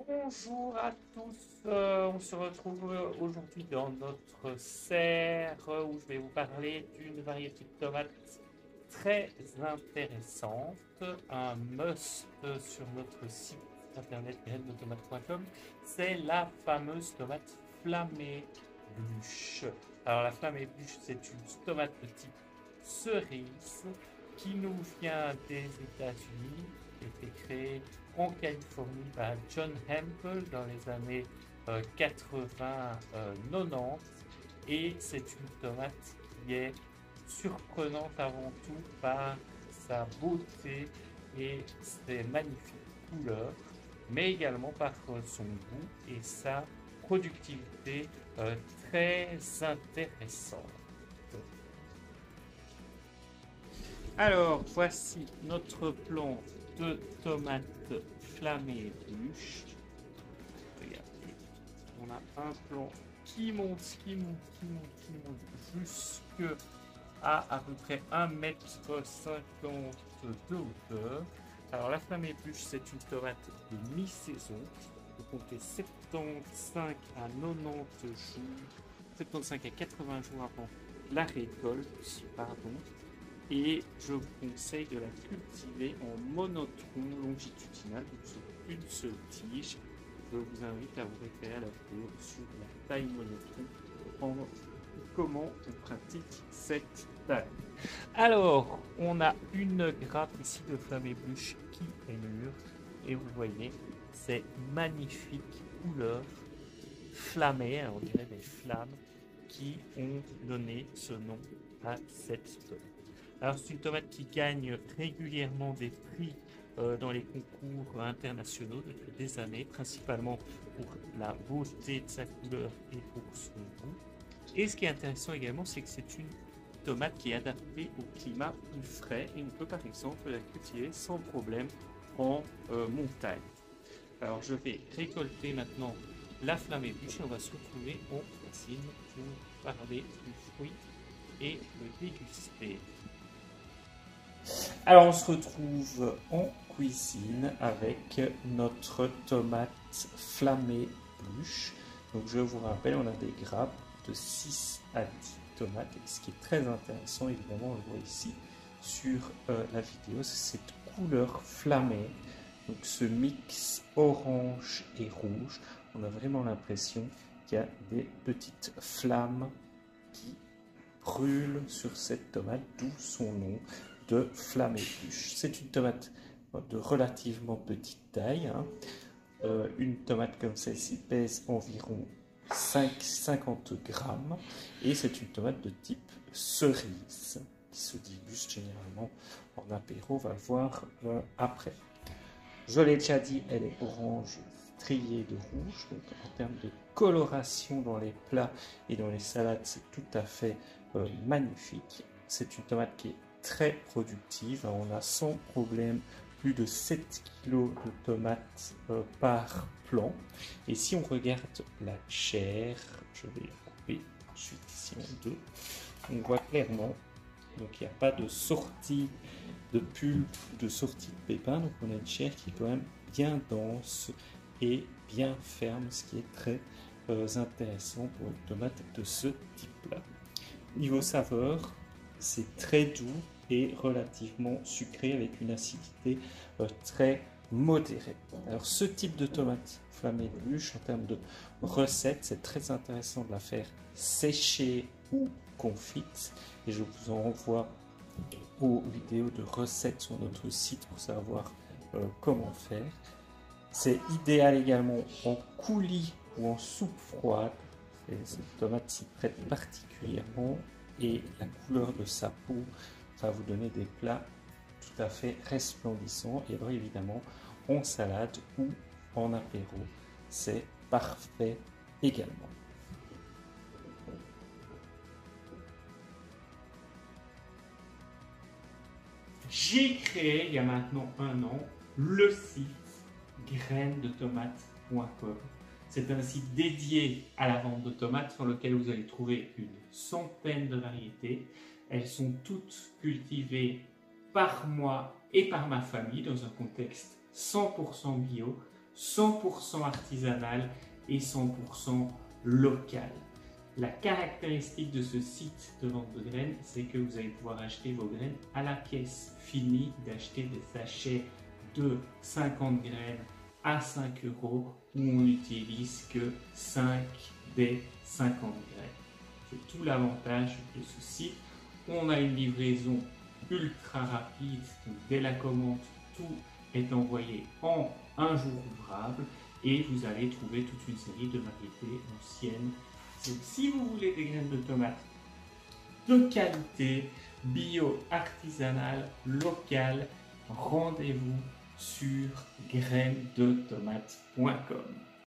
Bonjour à tous, on se retrouve aujourd'hui dans notre serre où je vais vous parler d'une variété de tomates très intéressante, un must sur notre site internet graindetomate.com, c'est la fameuse tomate flammée bluche. Alors la flammée bluche, c'est une tomate de type cerise qui nous vient des États-Unis, qui a été créée en Californie par John Hempel dans les années 80-90 et c'est une tomate qui est surprenante avant tout par sa beauté et ses magnifiques couleurs, mais également par son goût et sa productivité très intéressante. Alors, voici notre plan de tomates flammées bluches. Regardez, on a un plan qui monte, qui monte jusque à peu près 1,50 m de hauteur. Alors, la flammée bluche, c'est une tomate de mi-saison. Vous comptez 75 à 90 jours, 75 à 80 jours avant la récolte, pardon. Et je vous conseille de la cultiver en monotron longitudinal, donc sur une seule tige. Je vous invite à vous référer à la vidéo sur la taille monotron, en comment on pratique cette taille. Alors, on a une grappe ici de flammée bluche qui est mûre, et vous voyez, ces magnifiques couleurs flammées, on dirait des flammes, qui ont donné ce nom à cette tomate. Alors c'est une tomate qui gagne régulièrement des prix dans les concours internationaux depuis des années, principalement pour la beauté de sa couleur et pour son goût. Et ce qui est intéressant également, c'est que c'est une tomate qui est adaptée au climat plus frais et on peut par exemple la cultiver sans problème en montagne. Alors je vais récolter maintenant la flammée bluche et on va se retrouver en cuisine pour parler du fruit et le déguster. Alors on se retrouve en cuisine avec notre tomate flammée bluche. Donc je vous rappelle, on a des grappes de 6 à 10 tomates. Et ce qui est très intéressant, évidemment, on le voit ici sur la vidéo, c'est cette couleur flammée. Donc ce mix orange et rouge, on a vraiment l'impression qu'il y a des petites flammes qui brûlent sur cette tomate, d'où son nom de flammée bluche. C'est une tomate de relativement petite taille. Une tomate comme celle-ci pèse environ 50 grammes et c'est une tomate de type cerise qui se déguste généralement en apéro, on va le voir après. Je l'ai déjà dit, elle est orange striée de rouge, donc en termes de coloration dans les plats et dans les salades, c'est tout à fait magnifique. C'est une tomate qui est très productive, on a sans problème plus de 7 kg de tomates par plant. Et si on regarde la chair, je vais couper ensuite ici en deux, on voit clairement, donc il n'y a pas de sortie de pulpe, de sortie de pépins, donc on a une chair qui est quand même bien dense et bien ferme, ce qui est très intéressant pour une tomate de ce type-là. Niveau saveur, c'est très doux et relativement sucré avec une acidité très modérée. Alors ce type de tomate flammée bluche, en termes de recette, c'est très intéressant de la faire sécher ou confite. Et je vous en renvoie aux vidéos de recettes sur notre site pour savoir comment faire. C'est idéal également en coulis ou en soupe froide. Et cette tomate s'y prête particulièrement et la couleur de sa peau va vous donner des plats tout à fait resplendissants. Et alors évidemment en salade ou en apéro, c'est parfait également. J'ai créé il y a maintenant un an le site graindetomate.com. C'est un site dédié à la vente de tomates sur lequel vous allez trouver une centaine de variétés. Elles sont toutes cultivées par moi et par ma famille dans un contexte 100% bio. 100% artisanal et 100% local. La caractéristique de ce site de vente de graines, c'est que vous allez pouvoir acheter vos graines à la caisse. Fini d'acheter des sachets de 50 graines à 5 euros où on n'utilise que 5 des 50 graines. C'est tout l'avantage de ce site. On a une livraison ultra rapide, donc dès la commande, tout est envoyé en un jour ouvrable et vous allez trouver toute une série de variétés anciennes. Donc si vous voulez des graines de tomates de qualité, bio, artisanale, locale, rendez-vous sur grainetomates.com.